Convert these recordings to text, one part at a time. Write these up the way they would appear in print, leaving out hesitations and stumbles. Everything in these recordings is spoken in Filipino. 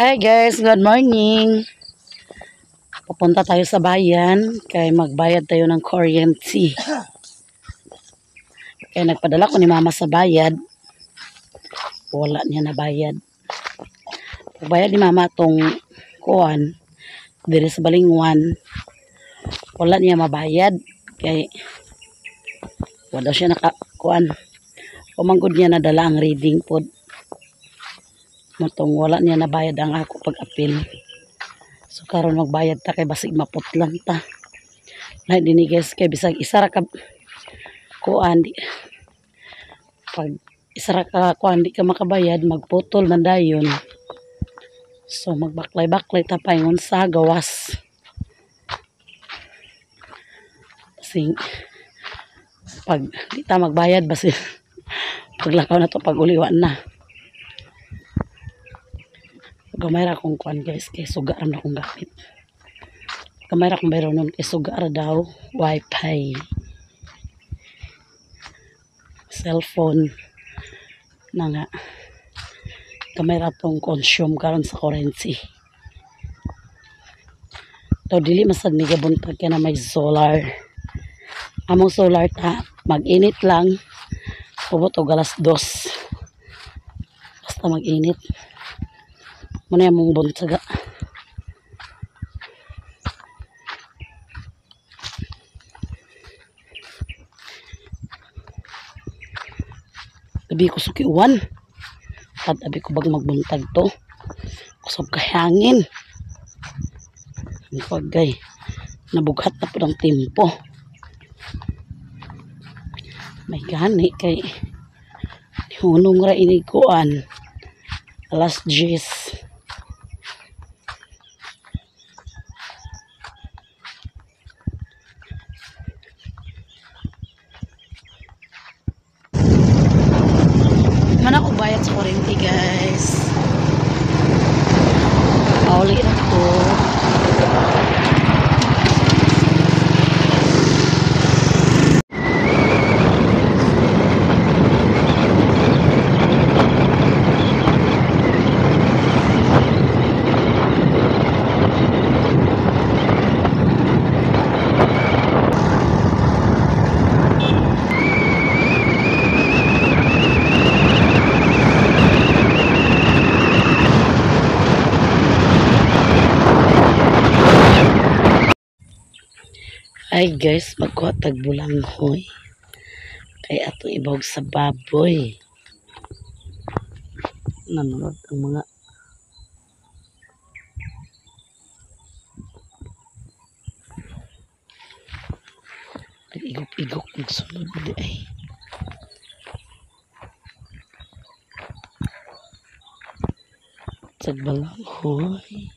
Hi guys, good morning. Pupunta tayo sa bayan kaya magbayad tayo ng kuryente. Kaya nagpadala ko ni mama sa bayad. Wala niya na bayad. Pagbayad ni mama tong kuan diri sa Balingwan. Wala niya mabayad kay wala siya nakakuan. Pamanggod niya nadala ang reading pod. Matong wala niya nabayad ang ako pag-apil. So karon magbayad ta kay basig maputlan ta. Na dinhi guys kay bisag isa ra ka kuan di. Pag isa ra ka kuan di ka makabayad magputol man dayon. So magbaklay-baklay ta paingon sa gawas. Sing pag di ta magbayad basig paglakaw na to pag uliwan na. Gamay ra akong kuan guys kay suga ra na akong gamit. Gamay ra akong bayro nun kay suga ra daw wifi. Cellphone na nga. Gamay ra tong consume karon sa currency. To dili masad ni gabuntag kay na may solar. Among solar ta mag-init lang. Pubot og alas 2. Basta mag-init. Muna yung mong buntaga. Gabi ko sukiwan. At abi ko bag magbuntag to. Kusog kahangin. Pagay. Nabughat na po ng tempo. May gani kay hunong ra inikuan. Alas 10. Mana ko bayad sa kuryente guys. Pauli na ko. Ay guys, magkuha tag bulanghoy. Kay ato ibawag sa baboy. Nanonood ang mga nag-igop-igop magsunod di ay. Tag bulanghoy.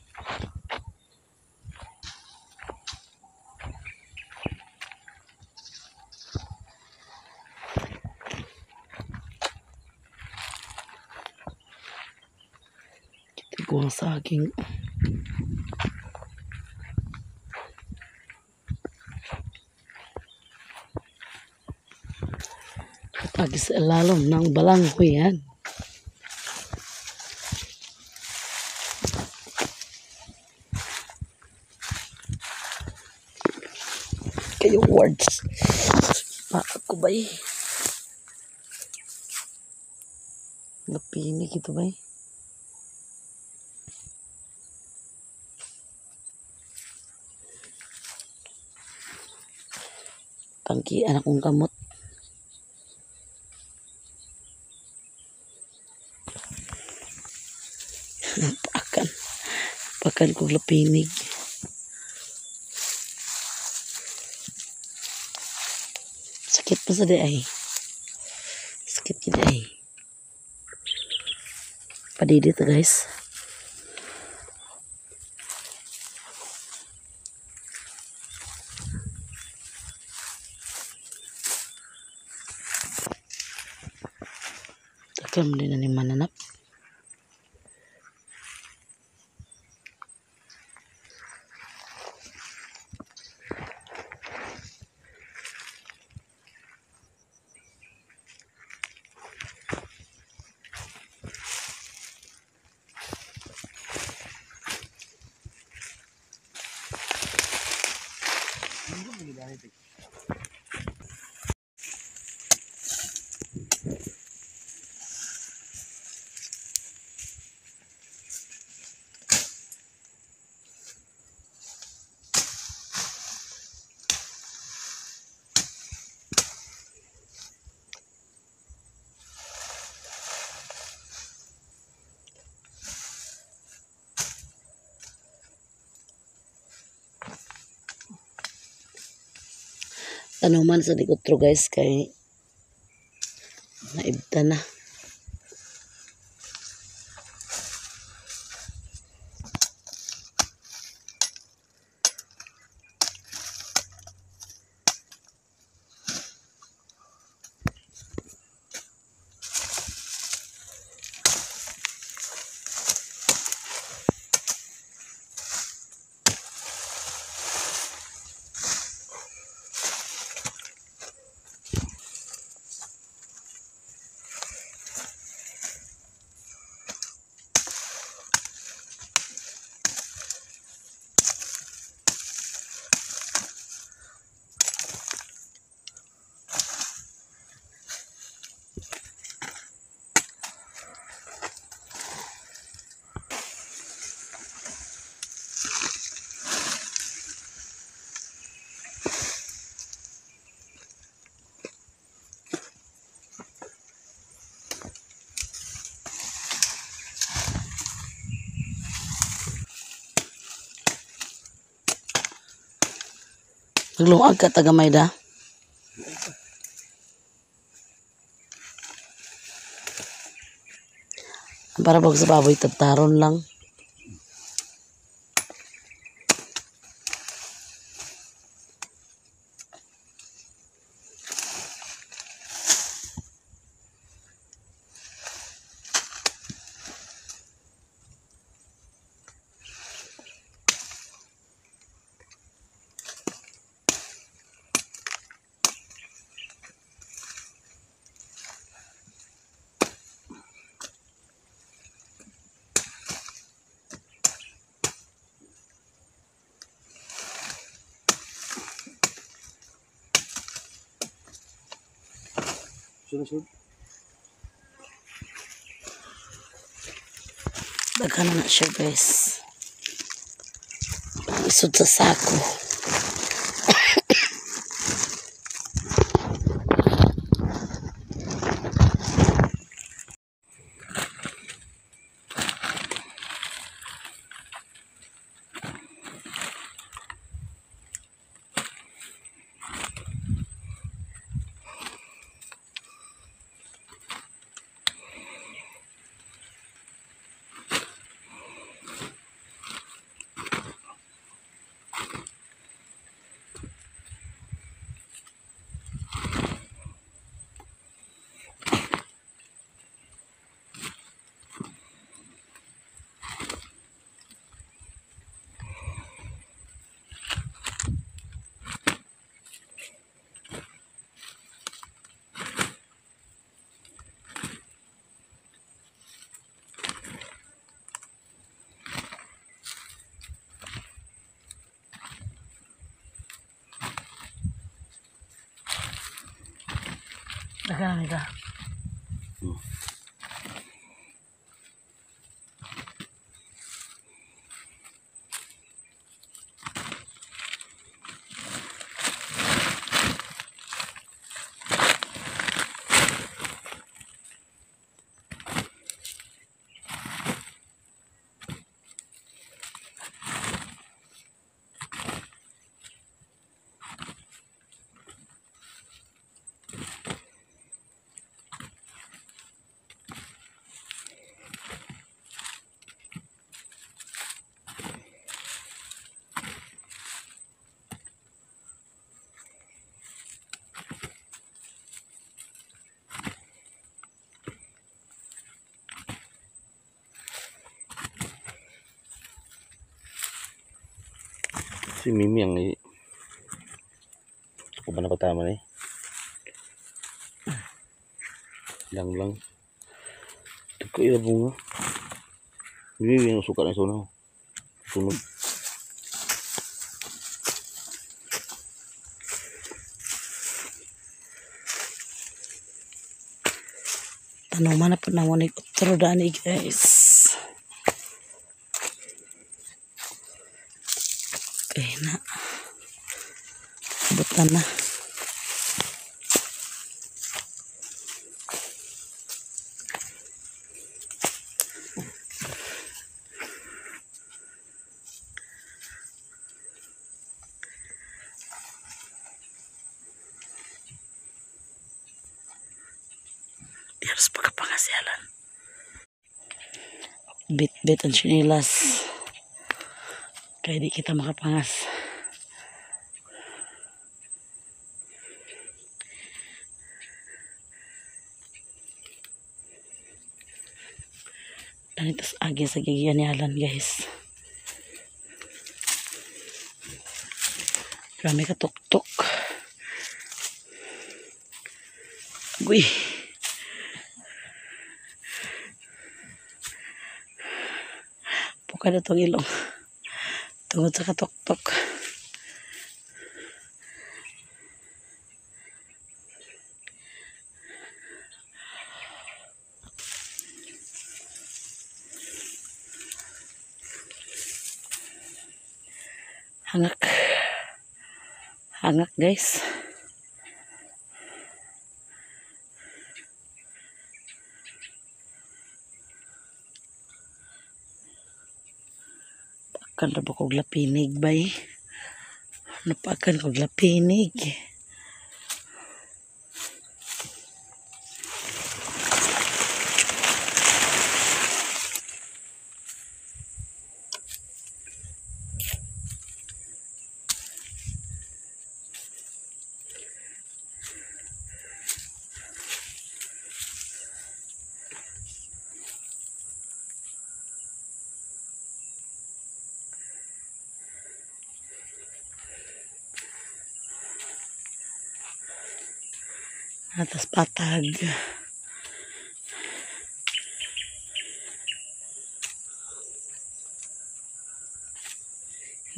Buang saging. Pagi sa ilalom ng balanghoy yan. Kayo words. Ako ba eh? Napinig ito ba eh? Tangkian akong kamot. Pakan ko lapinig. Sakit pa sa di ay. Sakit kita ay. Padidi to guys. Takam din na ni mananap. tanuman sa digotro guys kay naibta na. Naglungag ka tagamay da. Para bag sa baboy taptaron lang. Daghan na siya guys. Isod sa sako. Daghan na ka. Si Mimi yang ini kuban ako tama ni lang ito ko ila bunga Mimi yang suka na suno sunog Tanuman na po na mo ni kutro dani guys. Okay na. Butan na. pangasyalan. Bit-bit ang sinilas. Kaya di kita makapangas. Dan ito agi sa gigianyalan guys. Rami ka tuk-tuk. Uy. Puka na itong ilong. Tungod sa katok-tok. Hangak. Hangak guys. Pakan na ba kong lapinig bay? Napakan kong lapinig. Atas patag.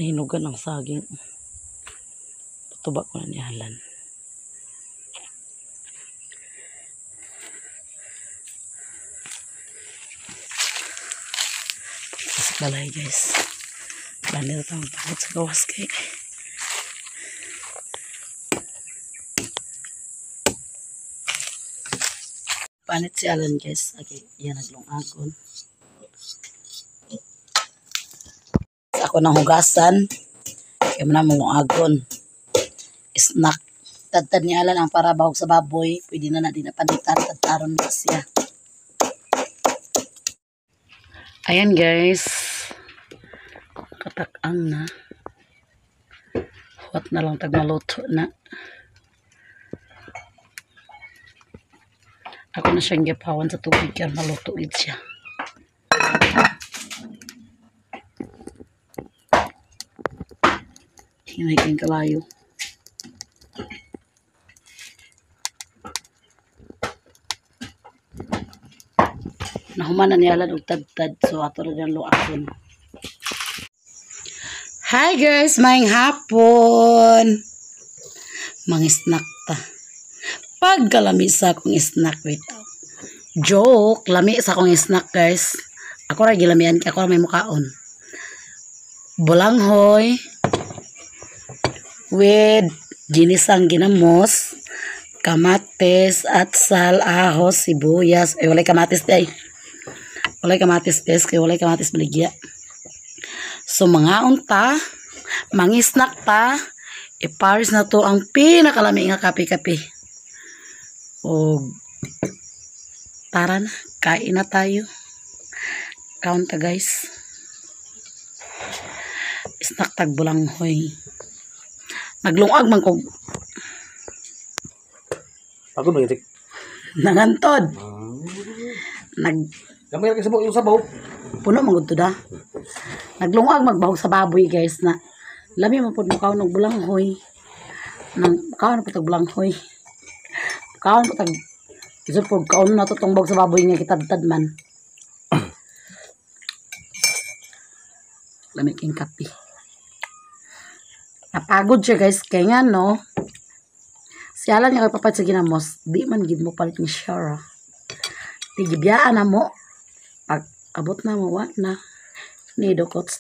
Nihinugan ang saging. Patubak ko na niyalan. Sa balay guys. Bani na tayong takot sa gawas kay. Panit si Alan guys. Okay, yan naglungagon. Ako nang hugasan. Kaya mo na mong agon. Snack. Tadtad ni Alan ang para bahog sa baboy. Pwede na din napanitan. Tadtaron na siya. Ayan guys. Katakang na. Huwat na lang tagmaluto na. Ako na siyang gipawan sa tubig kaya maluto siya. Hinahiking kalayo. Nahuman na niyalan og tad-tad so ato na dyan luakon. Hi guys, maing hapon. Mang snack ta. Pagkalami sa akong snack without. Joke, lami sa akong snack guys. Ako ra gilamian kay ako ra may mukaon. Bulanghoy with ginisang ginamos, kamatis, atsal, ahos, sibuyas. Walay kamatis day. Walay kamatis guys, kay walay kamatis baligya. So mga unta, mga snack ta, iparis na to ang pinakalami nga kape-kape. O tara na, kain na tayo. Kaunta guys. Snack tag bulanghoy. Naglungag man kog. Pagod mo itik. Nangantod. Gamay ra sa yung sabaw. Puno man gud to da. Naglungag magbahog sa baboy guys na. Lami man pud mukaon og bulanghoy. Nang kaon pud og bulanghoy. Kaon pud tag iso pud kaon na to tong bahog sa baboy nga kitadtad man. Lami king kape. Napagod siya guys kay nga no. Siyalan nga kay papat sa ginamos, di man gid mo palit ni Shara. Tigibiyaan na mo. Pag abot na mo wa na. Ni dokots.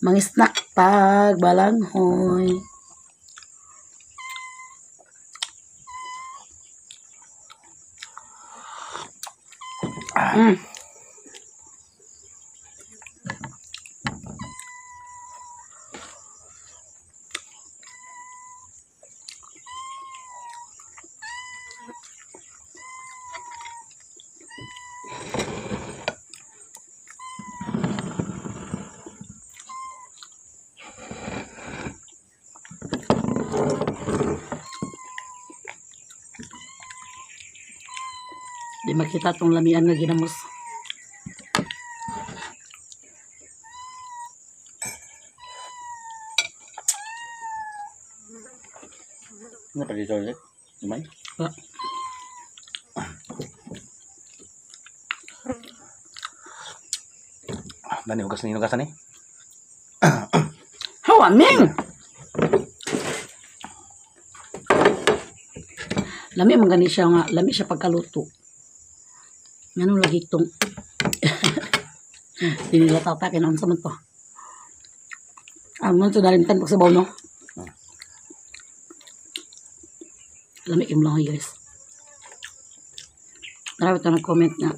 Mga snack pag balanghoy. Di makita tong lamian nga ginamos. Ano pa dito ulit? Umay? Ah, Dani, hugas na inugasan eh. Hawa, Ming! Lami man gani siya nga, lami siya pagkaluto. Ngano lagi itong hindi nila tatakin ang saman to. Ang mga dalimtan pag sabaw, no? Lami yung lang, guys. Marami ito nag-comment na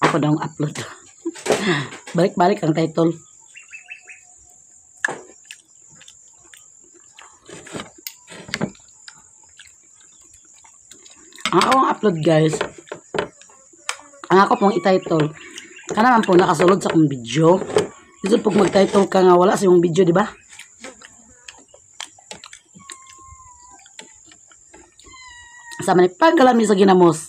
ako daw ang upload. Balik-balik ang title. Ang ako ang upload, guys. Ang ako pong i-title. Kanaman po nakasulod sa akong video. Dito pag mag-title ka nga wala sa yung video, di ba? Sa manay pagkalami sa ginamos.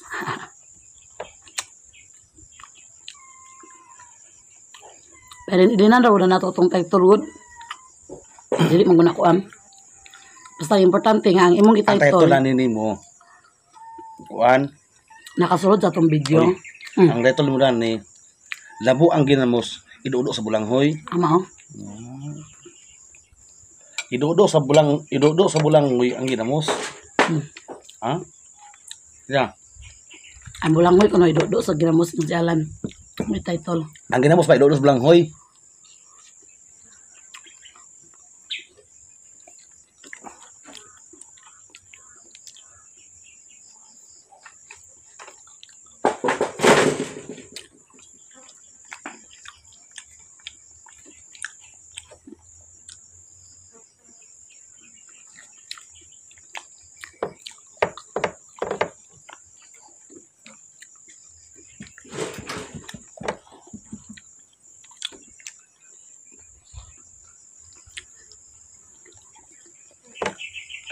Pero hindi na raw na nato itong title good. Hindi mo guna ko am. Basta importante nga ang imong Ang title i-title na nini mo. Kuan. nakasulod sa itong video. Uy, ang title mo na ni Labo ang ginamos. Idudo sa bulanghoy. Ama oh. Idudo sa bulanghoy ang ginamos. Ha? Yeah. Ang bulangoy kuno idodo sa ginamos ng jalan. May title. Ang ginamos pa idudo sa bulanghoy.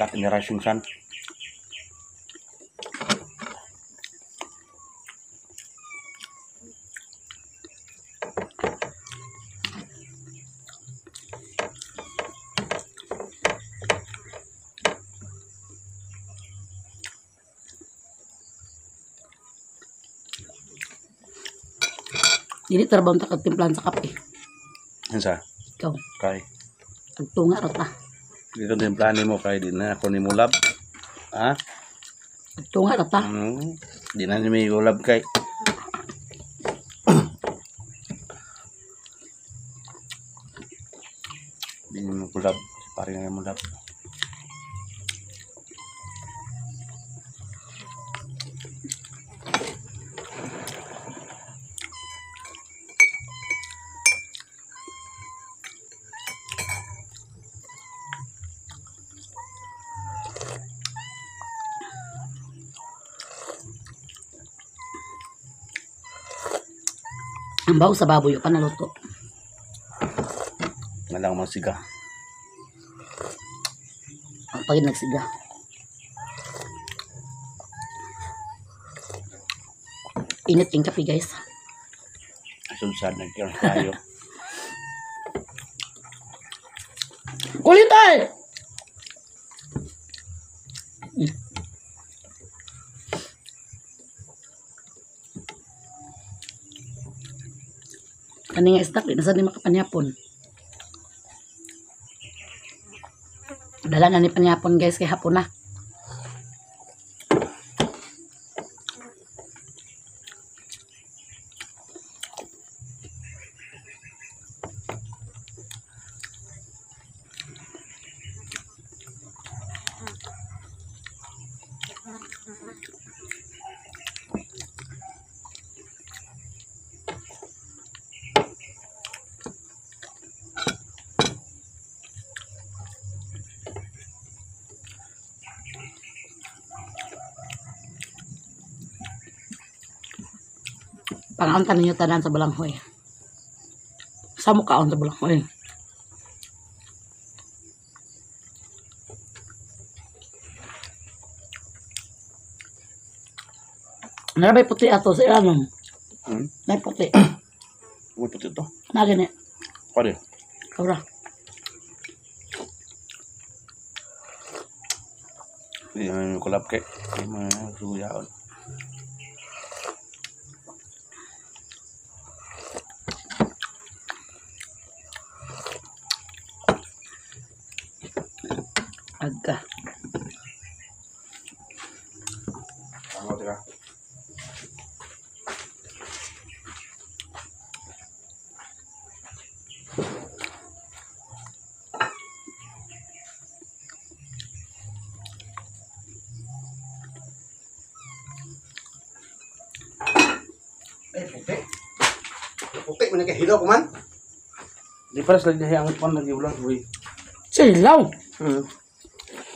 Cut in the rising sun. Dili trabaho ta kagtimplahan sa kape. Hansa? Ikaw, Kay. agtunga ra ta. Dito din plano mo kay di na ako ni mulab. Ha? Agtunga ra ta. Di na ni may ulab kay. Di ni mo ulab. Pare nga mulab. Ang baho sa baboy pa naluto. Nga lang magsiga. Ang pagid nagsiga. Init yung kape, guys. Sunsad na tayo. Kulit ay! Kani nga stock, di na sa ni makapanyapon. Dala na ni panyapon, guys, kay hapon na. Pangauntan ninyo tanan sa balanghoy. Sa mukhaon sa balanghoy. May puti ato sa ilanong. Hmm? May puti. Uy, puti ito. Nagin eh. Pwede. Kaura. Hindi naman yung kulap kay. Hindi mo na suyaon. Agka. Tama, tira. Puti. Puti mo na kay hilaw ko man. Di pares lagi ang pan lagi ulang. Uy. Silaw.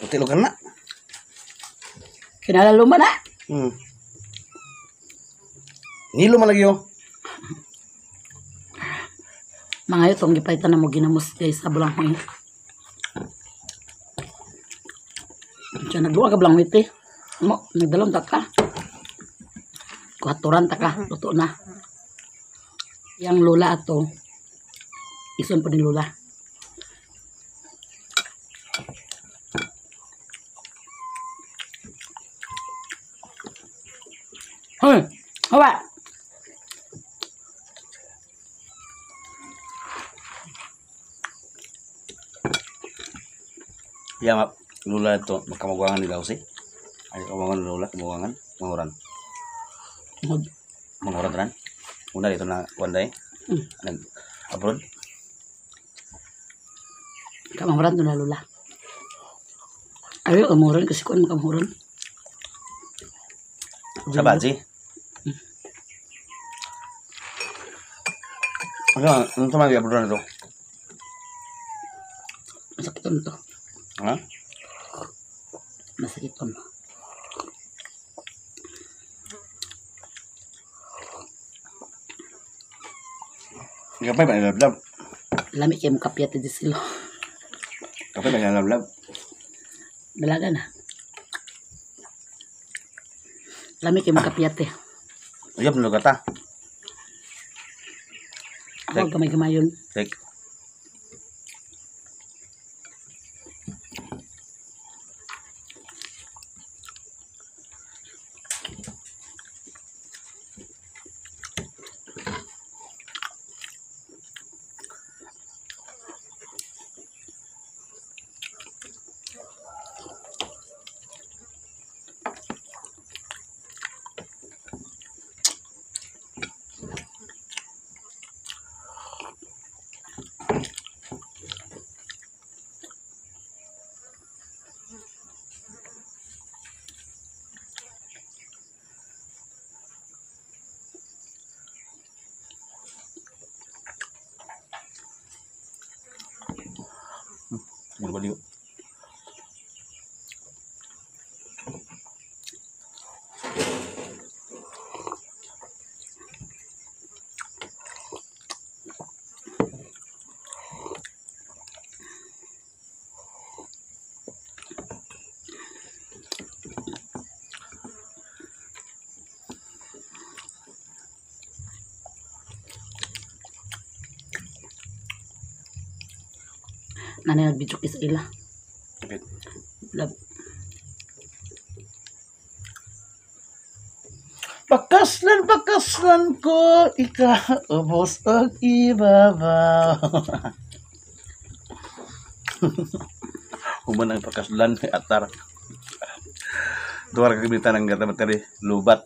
Puti lo kana. Kinalalo man na. Nilo man lagi yo. Mga itong gipaitan na mo ginamos guys sa bulang hangin. Diyan nagluwa ka bulang witi. Mo, nagdalong taka. Kuhaturan taka. Luto na. Yang lula ato. Ison po ni lula. Hoy! Hawa! Ya, map. Lula ito. Magkamaguangan nila kasi. Ay, kamaguangan ni lula. Kamaguangan. Manguran. Manguran tanan. Una dito na Wanday. Nag-abroad. Kamahuran doon na lula. Ayaw kamahuran kasi kuan kamahuran. Sa Baji. Ano ito mag-abroad na ito? Masakiton to. Ha? Masakiton. Kapay ba nilablab? Lami kayo mukapiyat di silo. Kapay ba nilablab? Dalaga na. Lami kayo mukapiyat eh. Uyap nilo kata. Ako gamay-gamayon. Tek. Mulu baliw. Nanay nagbidyo sa ila. Kapit. Lab. Pakaslan ko, ikaubos ang ibabaw. Human ang pakaslan ni atar. Duwar kagamitan ng gata materi, lubat.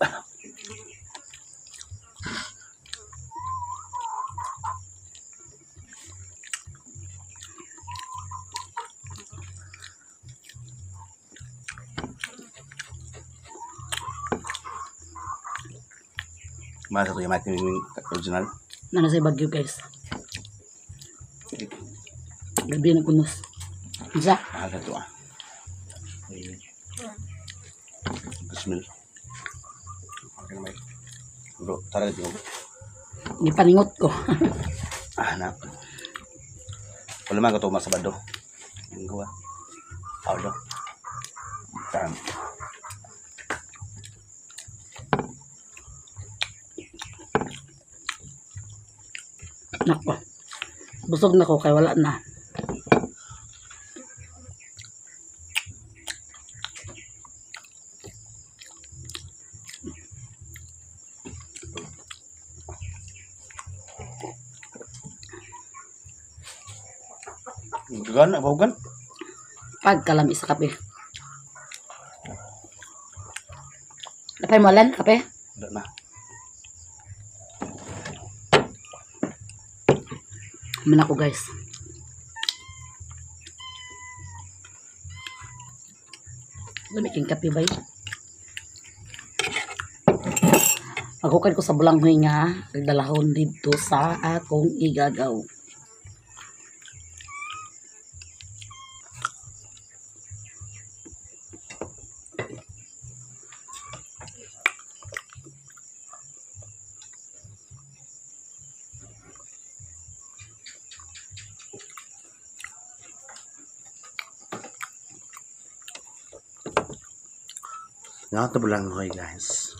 Masa to yung mati original. Nana sa Bagyo guys. Gabi na kunos. Isa. Mahal na to ah. Bismil. Okay na may. Bro, tara dito. Gipaningot ko. Na. Wala man ka to masabado. Linggo ah. Aulo. Tam. Nako. Busog na ko kay wala na. Gana, bahugan. Pagkalami sa kape. Napay mo lan, kape? Wala na. Aman ako guys. Lamiking kape ba yun? Maghukan ko sa bulanghoy nga. Nagdalahon dito sa akong igagaw. Nakatabulang hoy guys.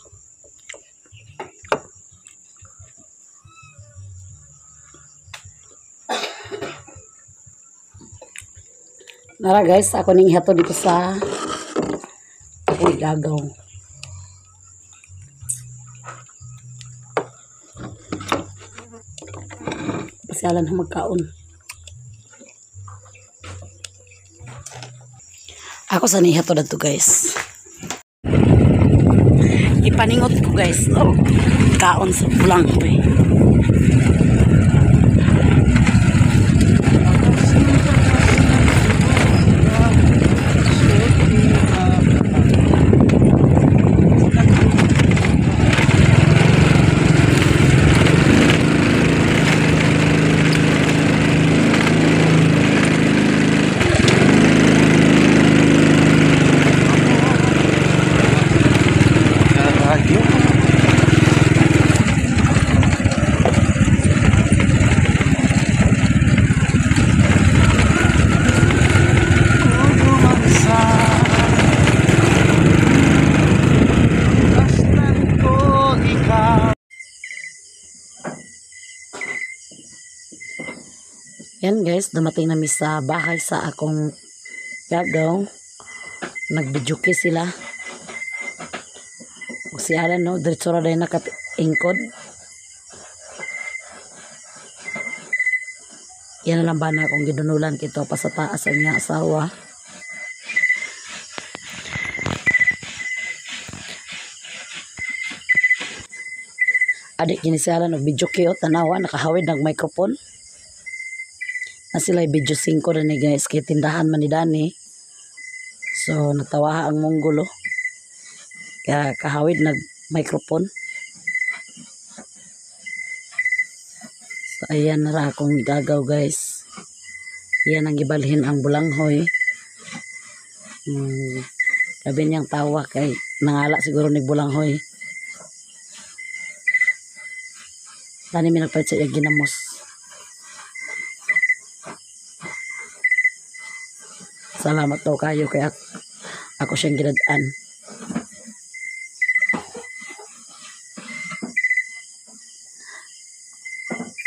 Nara guys, ako ning hato dito sa akong igagaw. Pasyalan na magkaon. Ako sa nihato na to guys. Ipaningot ko guys. Oh, kaon sa pulang ko eh. Yan guys, dumating na mi sa bahay sa akong gagaw. Nag-videoke sila. O si Alan no, diretso ra dahil nakatingkod. Yan na lang ba na akong gidunulan kito pa sa taas ang niya asawa. Adik kini si Alan nag-videoke o tanawa, nakahawid ng microphone. Na sila video 5 na ni guys kay tindahan man ni Dani. So natawa ang Mongolo. Kaya kahawid nag microphone. So ayan na ra akong gagaw guys. Yan ang gibalhin ang bulanghoy. Sabi niyang tawa kay nangala siguro ni bulanghoy. Dani mi nagpait sa iya ginamos. Salamat daw kayo kaya ako siyang ginadaan.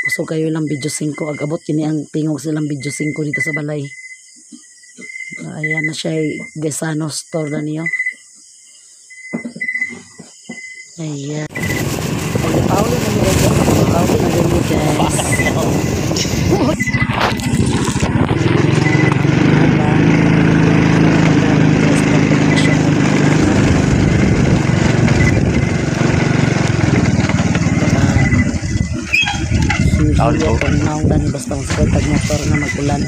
Gusto kayo lang video 5. Agabot kini ang tingog silang video 5 dito sa balay. Ayan na siya Gesano store na niyo. Ayan. Pauli na mo guys. Pauli na mo guys. Taon ko. Kung naong dani basta masakit motor na magulan.